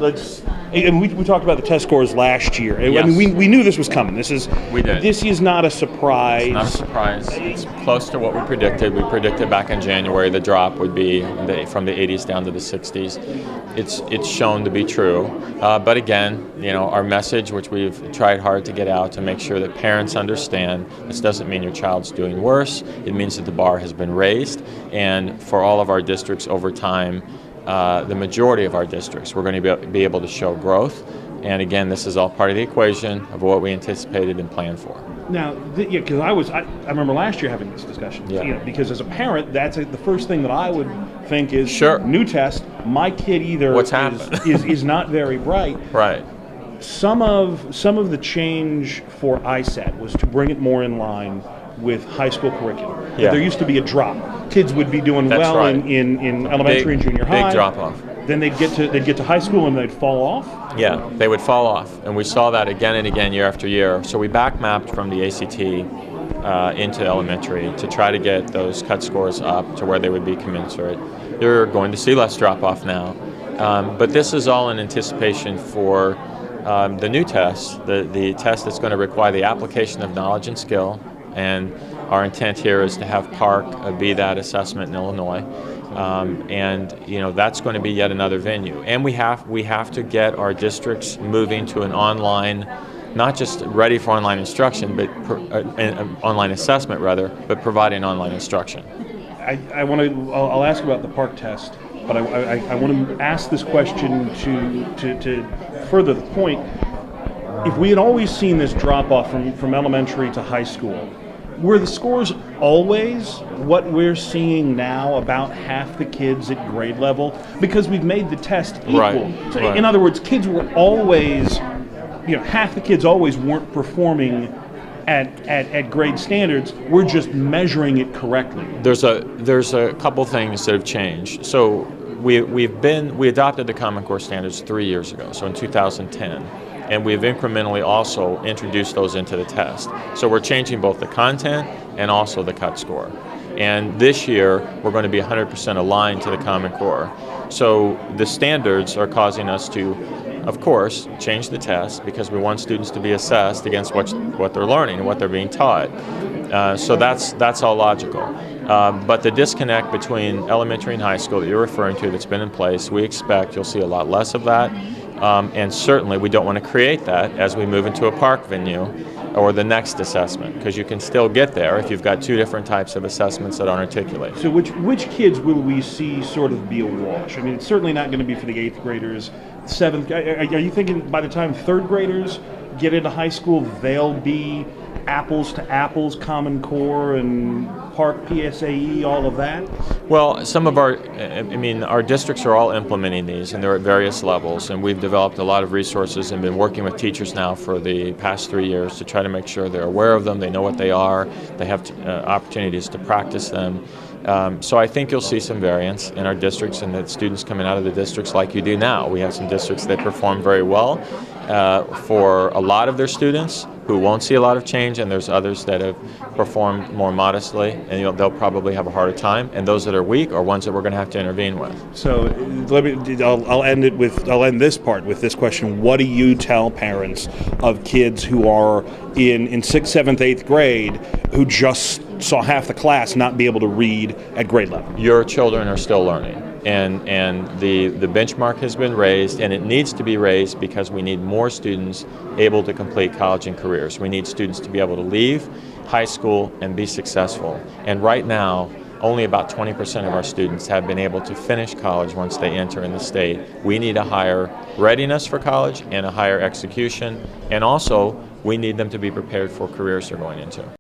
And we talked about the test scores last year. Yes. I mean, we knew this was coming. This is not a surprise. It's not a surprise. It's close to what we predicted. We predicted back in January the drop would be from the 80s down to the 60s. It's shown to be true. But again, our message, which we've tried hard to get out to make sure that parents understand, this doesn't mean your child's doing worse. It means that the bar has been raised, and for all of our districts over time, the majority of our districts, we're going to be able to show growth. And again, this is all part of the equation of what we anticipated and planned for. Now, because I remember last year having this discussion. Yeah. Because as a parent, that's the first thing that I would think is sure. New test. My kid either is not very bright. Right. Some of the change for ISAT was to bring it more in line with high school curriculum. Yeah. There used to be a drop. Kids would be doing in elementary and junior high. Big drop off. Then they'd get to high school and they'd fall off. Yeah, they would fall off, and we saw that again and again year after year. So we back mapped from the ACT into elementary to try to get those cut scores up to where they would be commensurate. You're going to see less drop off now, but this is all in anticipation for the new test, the test that's going to require the application of knowledge and skill. And our intent here is to have PARCC be that assessment in Illinois, and that's going to be yet another venue. And we have to get our districts moving to an online, not just ready for online instruction, but online assessment rather, but providing online instruction. I'll ask about the PARCC test, but I want to ask this question to further the point. If we had always seen this drop off from elementary to high school, were the scores always what we're seeing now, about half the kids at grade level? Because we've made the test equal. Right. So right. In other words, kids were always, half the kids always weren't performing at grade standards. We're just measuring it correctly. There's a couple things that have changed. So we adopted the Common Core standards 3 years ago, so in 2010. And we've incrementally also introduced those into the test. So we're changing both the content and also the cut score. And this year, we're going to be 100% aligned to the Common Core. So the standards are causing us to, of course, change the test because we want students to be assessed against what they're learning and what they're being taught. So that's all logical. But the disconnect between elementary and high school that you're referring to that's been in place, we expect you'll see a lot less of that. And certainly we don't want to create that as we move into a PARCC venue or the next assessment, because you can still get there if you've got two different types of assessments that aren't articulated. So which kids will we see sort of be a wash? I mean, it's certainly not going to be for the 8th graders. 7th, are you thinking by the time 3rd graders get into high school, they'll be apples to apples, Common Core and PARCC, PSAE, all of that? Well, some of our districts are all implementing these, and they're at various levels, and we've developed a lot of resources and been working with teachers now for the past 3 years to try to make sure they're aware of them, they know what they are, they have opportunities to practice them. So I think you'll see some variance in our districts and that students coming out of the districts like you do now. We have some districts that perform very well for a lot of their students who won't see a lot of change, and there's others that have performed more modestly, and they'll probably have a harder time. And those that are weak are ones that we're going to have to intervene with. So I'll end this part with this question: what do you tell parents of kids who are in 6th, 7th, 8th grade who just saw half the class not be able to read at grade level? Your children are still learning. And the benchmark has been raised, and it needs to be raised because we need more students able to complete college and careers. We need students to be able to leave high school and be successful. And right now, only about 20% of our students have been able to finish college once they enter in the state. We need a higher readiness for college and a higher execution, and also we need them to be prepared for careers they're going into.